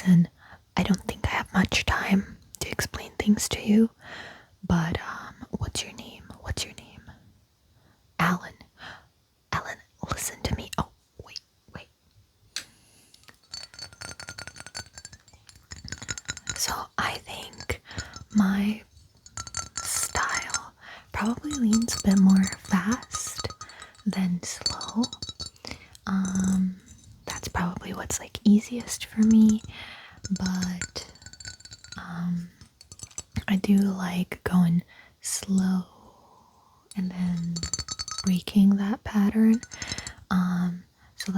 listen, I don't think I have much time to explain things to you, but what's your name? Alan. Alan, listen to me. Oh, wait. So I think my style probably leans a bit more fast than slow. That's probably what's like easiest for me, but I do like going slow and then breaking that pattern. So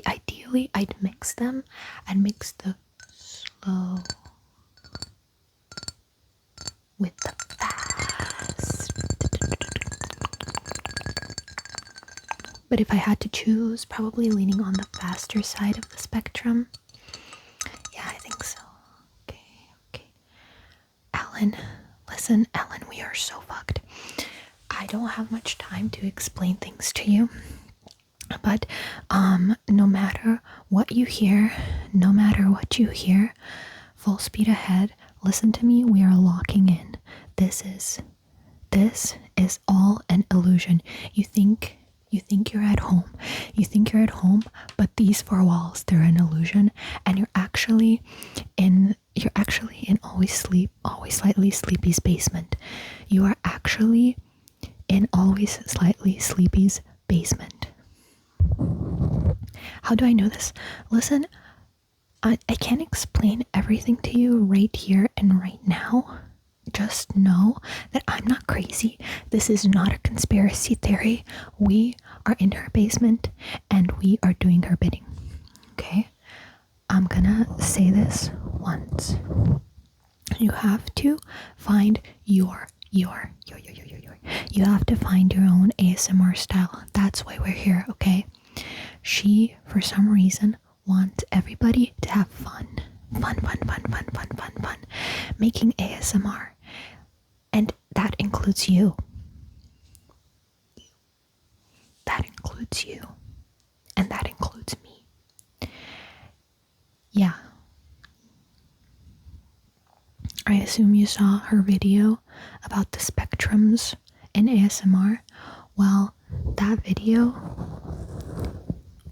ideally I'd mix them. I'd mix the slow with the fast. But if I had to choose, probably leaning on the faster side of the spectrum. Yeah, I think so. Okay. Ellen, listen, Ellen, we are so fucked. I don't have much time to explain things to you. But no matter what you hear, full speed ahead, listen to me, we are locking in. This is all an illusion. You think you're at home, but these four walls, they're an illusion, and you're actually in always slightly sleepy's basement. You are actually in always slightly sleepy's basement. How do I know this? Listen, I can't explain everything to you right here and right now. Just know that I'm not crazy. This is not a conspiracy theory. We are in her basement and we are doing her bidding. Okay? I'm gonna say this once. You have to find your you have to find your own ASMR style. That's why we're here, okay? She, for some reason, wants everybody to have fun. Fun. Making ASMR. And that includes you. That includes you. And that includes me. Yeah. I assume you saw her video about the spectrums in ASMR. Well, that video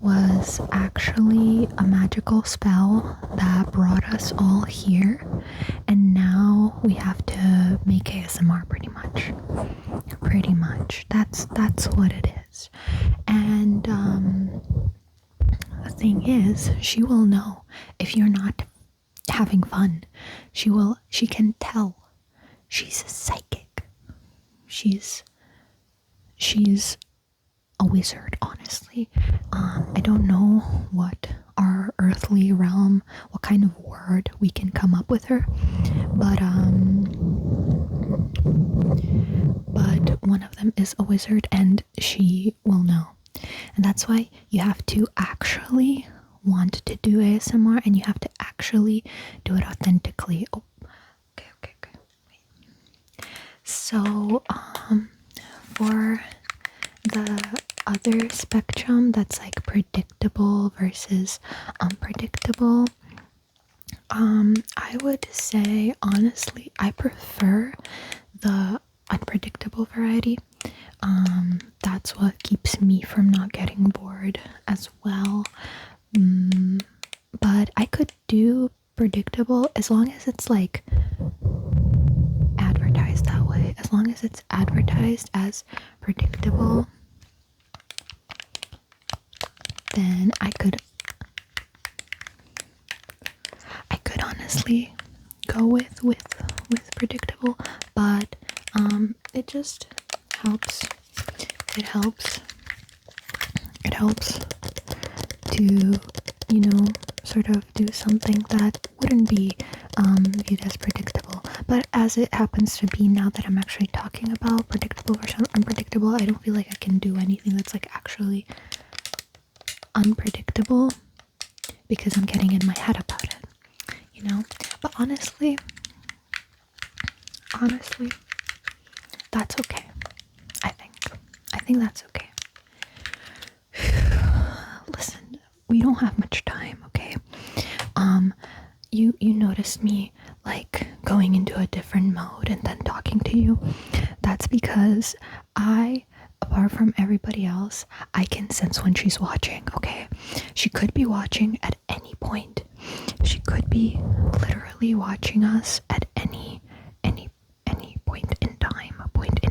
was actually a magical spell that brought us all here, and now we have to make ASMR pretty much. That's what it is. And the thing is, she will know if you're not having fun. She can tell. She's a psychic. She's a wizard, honestly. I don't know what our earthly realm, what kind of word we can come up with her, but one of them is a wizard and she will know. And that's why you have to actually want to do ASMR and you have to actually do it authentically. Oh, okay. Wait. So, for the other spectrum that's like predictable versus unpredictable, I would say honestly I prefer the unpredictable variety. That's what keeps me from not getting bored as well. But I could do predictable as long as it's like advertised that way. As long as it's advertised as predictable, then I could honestly go with predictable, but it just helps. It helps to, sort of do something that wouldn't be viewed as predictable. But as it happens to be now that I'm actually talking about predictable versus unpredictable, I don't feel like I can do anything that's like actually unpredictable because I'm getting in my head about it, But honestly, that's okay. I think that's okay. Listen, we don't have much time, okay? you notice me like going into a different mode and then talking to you, that's because apart from everybody else, I can sense when she's watching, okay? She could be watching at any point. She could be literally watching us at any point in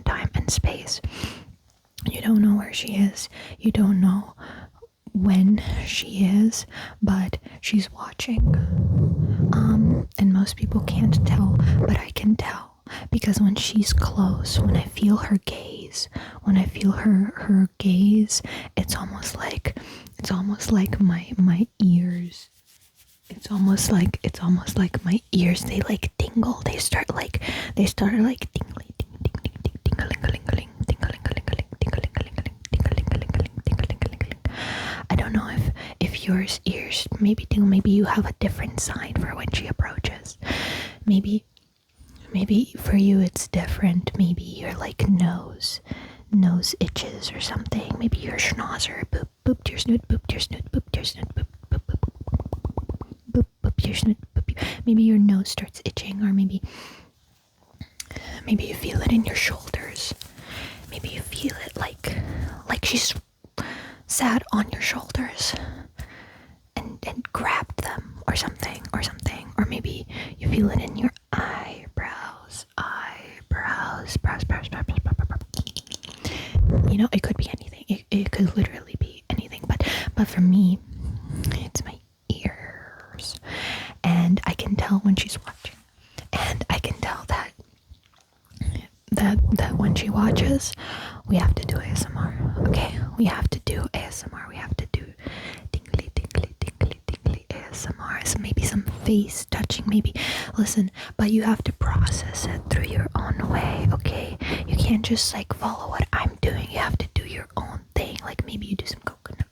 time and space. You don't know where she is. You don't know when she is, but she's watching. And most people can't tell, but I can tell, because when she's close, when I feel her gaze, her gaze, it's almost like my ears. It's almost like my ears, they like tingle. They start like tingling, I don't know if yours ears maybe tingle. Maybe you have a different sign for when she approaches. Maybe for you it's different. Maybe your like nose itches or something. Maybe your schnauzer, boop boop to your snoot, boop to your snoot, boop to your snoot, boop boop boop boop boop to your snoot, boop. Maybe your nose starts itching, or maybe you feel it in your shoulders. Maybe you feel it like she's sat on your shoulders and grabbed them or something. Or maybe you feel it in your eyebrows. You know, it could be anything. It could literally be anything. But for me, it's my ears. And I can tell when she's watching. And I can tell that when she watches, we have to do ASMR. Okay? We have to do ASMR. We have to do tingly ASMR. So maybe some face touching, maybe. Listen, but you have to process it through your own way, okay? You can't just like follow what I'm doing. You have to do your own thing. Like maybe you do some coconut.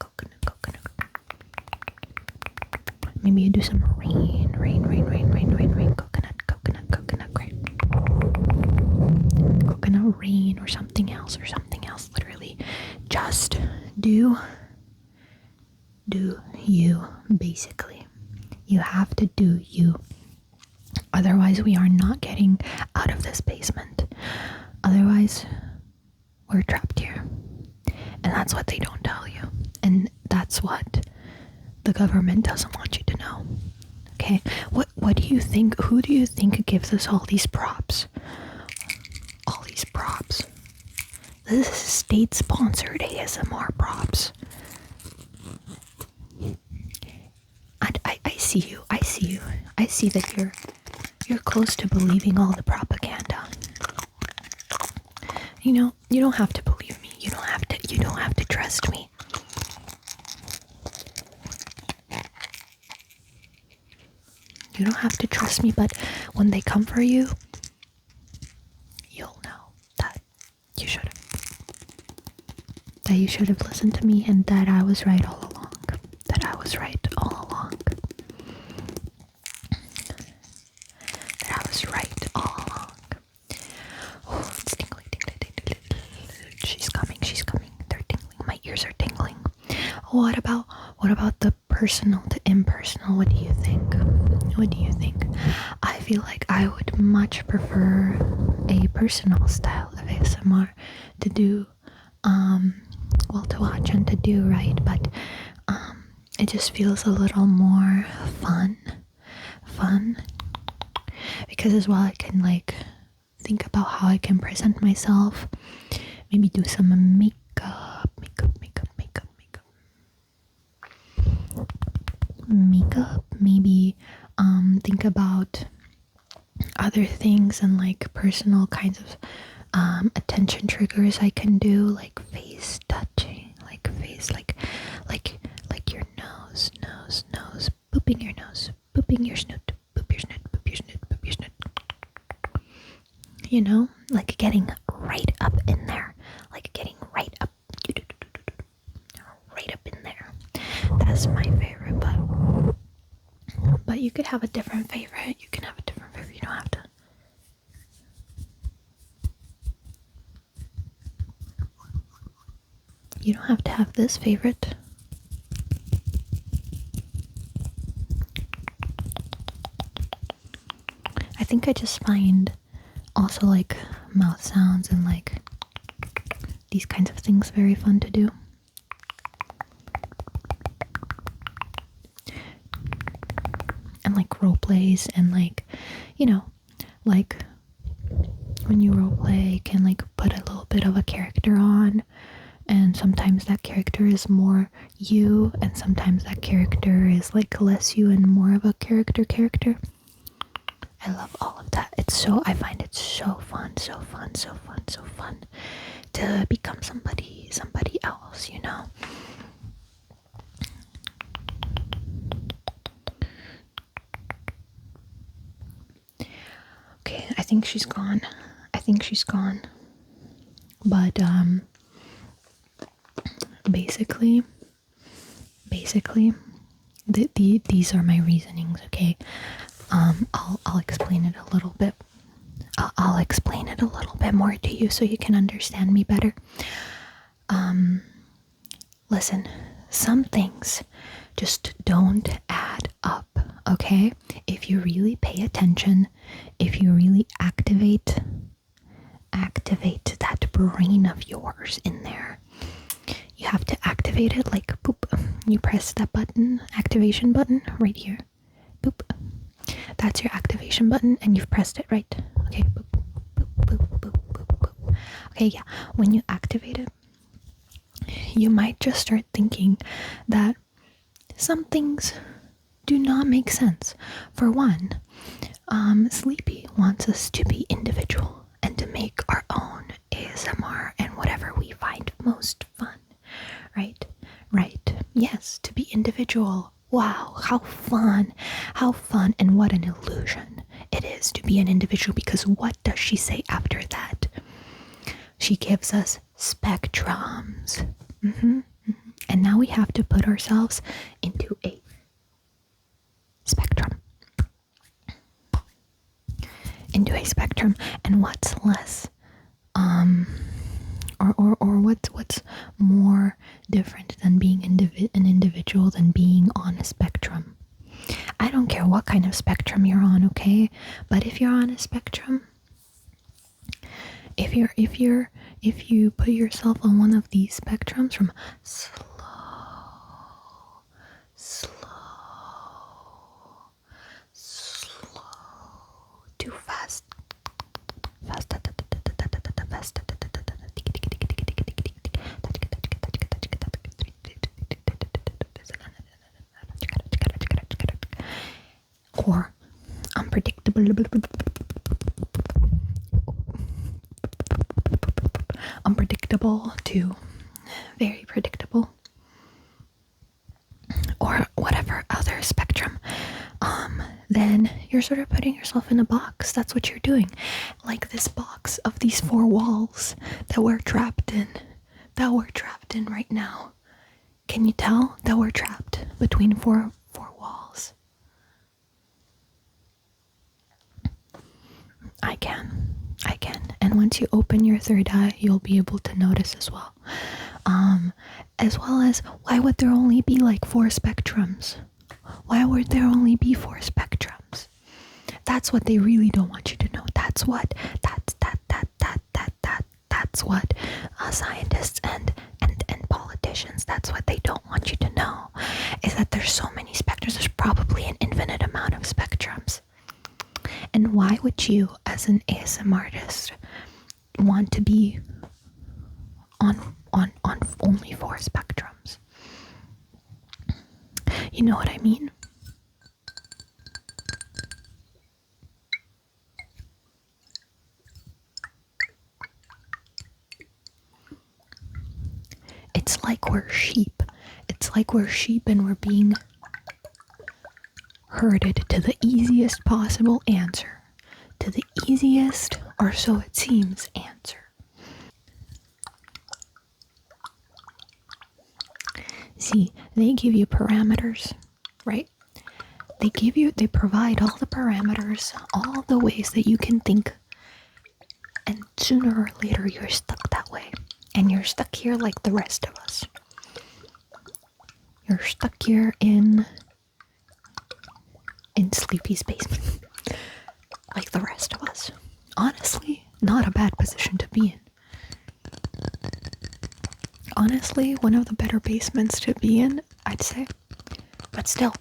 Maybe you do some rain, coconut, rain. Coconut rain or something else, literally. Just do you, basically. You have to do you. Otherwise, we are not getting out of this basement. Otherwise, we're trapped here. And that's what they don't tell you. And that's what the government doesn't want you to know. Okay? What do you think? Who do you think gives us all these props? All these props. This is state-sponsored ASMR props. I see you. I see that you're close to believing all the propaganda. You know, you don't have to believe me. You don't have to trust me. You don't have to trust me, but when they come for you, you'll know that you should have. That you should have listened to me, and that I was right all along. Oh, it's tingling. She's coming. They're tingling. My ears are tingling. What about the personal to impersonal? What do you think? I feel like I would much prefer a personal style of ASMR to do, to watch and to do, right? But it just feels a little more fun, because as well I can like think about how I can present myself, maybe do some makeup, maybe think about other things and like personal kinds of attention triggers I can do, like face touching, like your nose, booping your nose, booping your snoot, boop your snoot. You know, like getting right up in there, right up in there. That's my favorite, but you could have a different favorite. You don't have to. You don't have to have this favorite. think I just find also like mouth sounds and like these kinds of things very fun to do. And like role plays and like, you know, like when you role play, you can like put a little bit of a character on, and sometimes that character is more you, and sometimes that character is like less you and more of a character. I love all of that. I find it so fun to become somebody else, you know? Okay, I think she's gone. But, basically, these are my reasonings, okay? I'll explain it a little bit. I'll explain it a little bit more to you so you can understand me better. Listen, some things just don't add up, okay? If you really pay attention, if you really activate that brain of yours in there, you have to activate it like boop. You press that button, activation button right here. Boop. That's your activation button and you've pressed it, right? Okay, boop, boop. Okay, yeah. When you activate it, you might just start thinking that some things do not make sense. For one, Sleepy wants us to be individual and to make our own ASMR and whatever we find most fun. Right? Yes, to be individual. Wow, how fun, and what an illusion it is to be an individual, because what does she say after that? She gives us spectrums. And now we have to put ourselves into a spectrum. And what's less or what's more different than being an individual than being on a spectrum? I don't care what kind of spectrum you're on, okay? But if you're on a spectrum, if you put yourself on one of these spectrums from slow, too fast, or unpredictable to very predictable, or whatever other spectrum, then you're sort of putting yourself in a box. That's what you're doing. Like this box of these four walls that we're trapped in right now. Can you tell that we're trapped between four walls? I can. And once you open your third eye, you'll be able to notice as well. As well as, why would there only be like four spectrums? Why would there only be four spectrums? That's what they really don't want you to know. That's what scientists and politicians, that's what they don't want you to know, is that there's so many spectrums. There's probably an infinite amount of spectrums. And why would you, as an ASMR artist, want to be on only four spectrums? You know what I mean? It's like we're sheep. And we're being herded to the easiest possible answer. To the easiest, or so it seems, answer. See, they give you parameters, right? They provide all the parameters, all the ways that you can think. And sooner or later, you're stuck that way. And you're stuck here like the rest of us. You're stuck here in Sleepy's basement. like the rest of us. Honestly, not a bad position to be in. Honestly, one of the better basements to be in, I'd say. But still.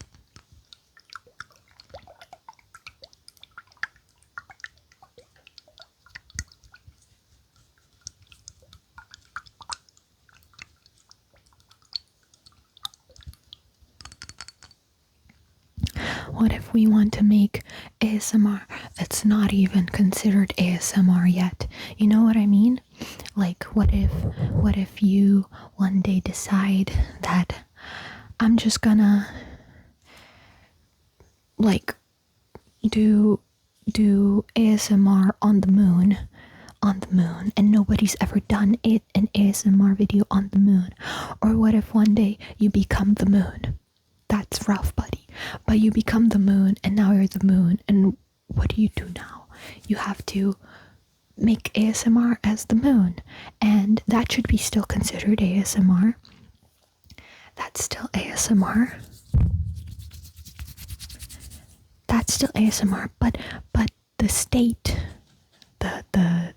What if we want to make ASMR that's not even considered ASMR yet? You know what I mean? Like, what if you one day decide that I'm just gonna like do ASMR on the moon, and nobody's ever done an ASMR video on the moon? Or what if one day you become the moon? That's rough, buddy. But you become the moon, and now you're the moon, and what do you do now? You have to make ASMR as the moon, and that should be still considered ASMR. That's still ASMR. That's still ASMR, but the state, the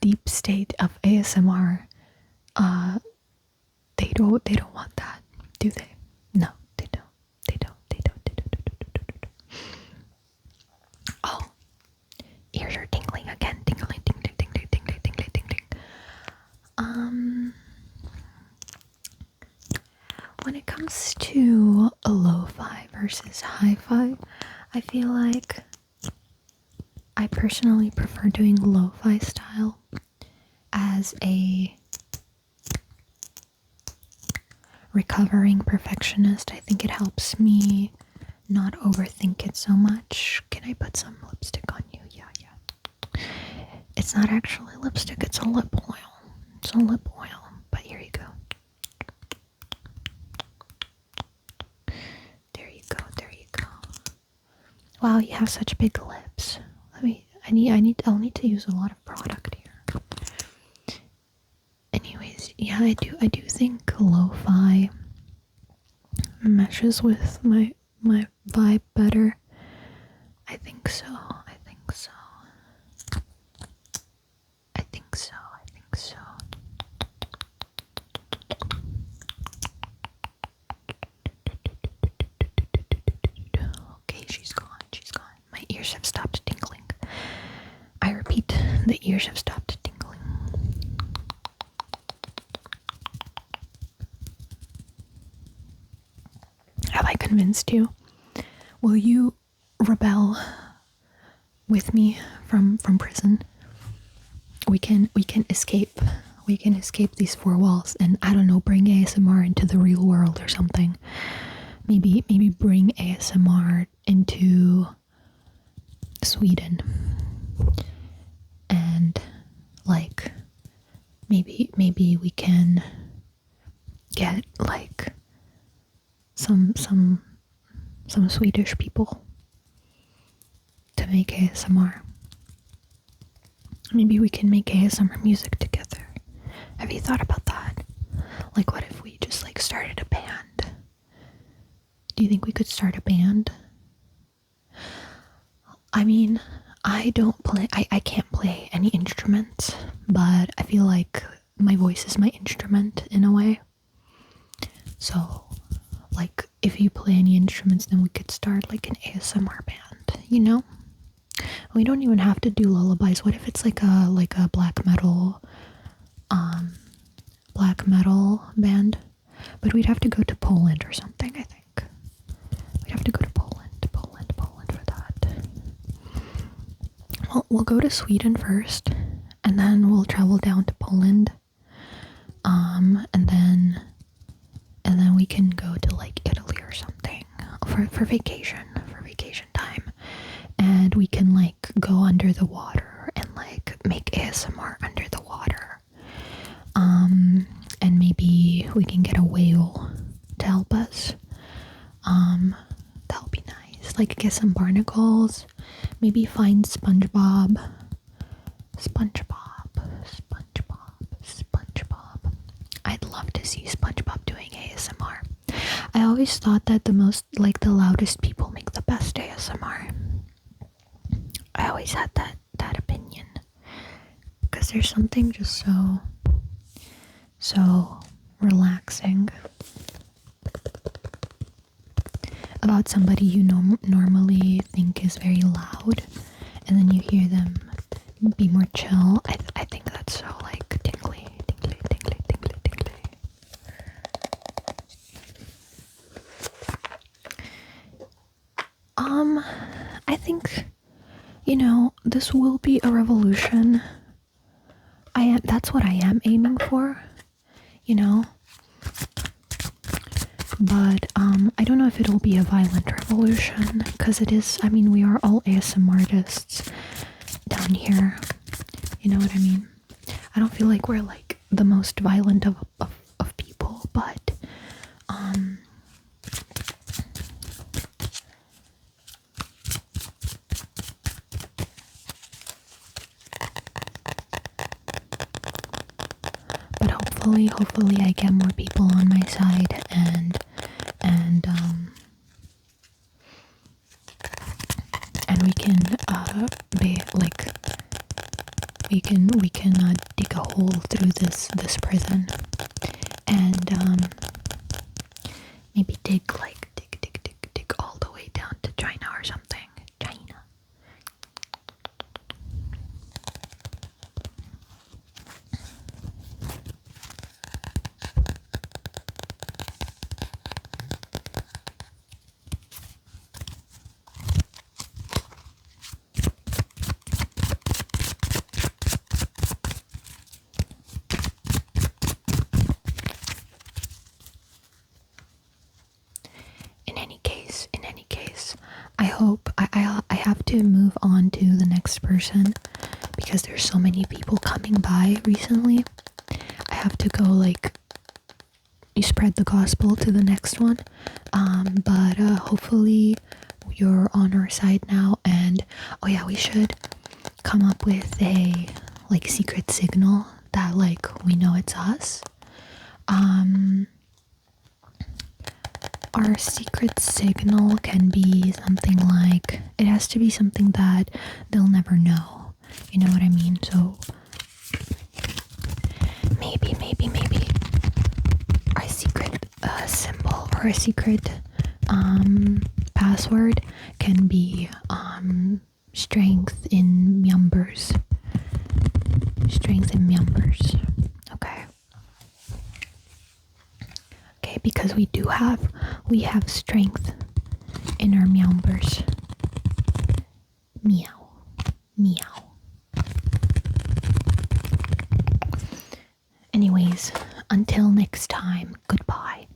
deep state of ASMR, they don't want that, do they? No, they don't. They don't. Oh, ears are tingling again. Tingling, tingling, tingling, tingling, tingling, tingling. When it comes to a lo-fi versus hi-fi, I feel like I personally prefer doing lo-fi style as a recovering perfectionist. I think it helps me not overthink it so much. Can I put some lipstick on you? Yeah. It's not actually lipstick, it's a lip oil. It's a lip oil, but here you go. There you go. Wow, you have such big lips. I'll need to use a lot of product here. Anyways, yeah, I do think lo-fi meshes with my vibe better. I think so. Okay, she's gone. My ears have stopped tingling. I repeat, the ears have stopped tingling. Have I convinced you? Will you rebel with me from prison? We can escape. We can escape these four walls and, I don't know, bring ASMR into the real world or something. Maybe bring ASMR into Sweden. And like maybe we can get like some Swedish people to make ASMR. Maybe we can make ASMR music together. Have you thought about that? Like, what if we just like started a band? Do you think we could start a band? I mean, I can't play any instruments, but I feel like my voice is my instrument in a way. So, like, if you play any instruments, then we could start like an ASMR band, you know? We don't even have to do lullabies. What if it's like a black metal band? But we'd have to go to Poland or something, I think. We'd have to go to Poland for that. Well, we'll go to Sweden first, and then we'll travel down to Poland. And then we can go to like Italy or something for vacation time. And we can like go under the water and like make ASMR under the water. And maybe we can get a whale to help us. That would be nice. Like, get some barnacles. Maybe find SpongeBob. I'd love to see SpongeBob doing ASMR. I always thought that the loudest people make the best ASMR. I always had that opinion. Because there's something just so relaxing about somebody you normally think is very loud, and then you hear them be more chill. I think that's so like tingly. I think, this will be a revolution. That's what I am aiming for, but I don't know if it'll be a violent revolution, because it is, we are all ASMR artists down here, you know what I mean? I don't feel like we're like the most violent of people, but hopefully I get more people on my side, and we can be like we can dig a hole through this prison, and maybe dig all the way down to China or something. China. In any case, I hope I have to move on to the next person, because there's so many people coming by recently. I have to go you spread the gospel to the next one, but hopefully you're on our side now, and oh yeah, we should come up with a secret signal that we know it's us. Our secret signal can be something it has to be something that they'll never know. You know what I mean? So maybe our secret symbol or a secret password can be strength in numbers. Okay, because we have strength in our numbers. Meow. Anyways, until next time, goodbye.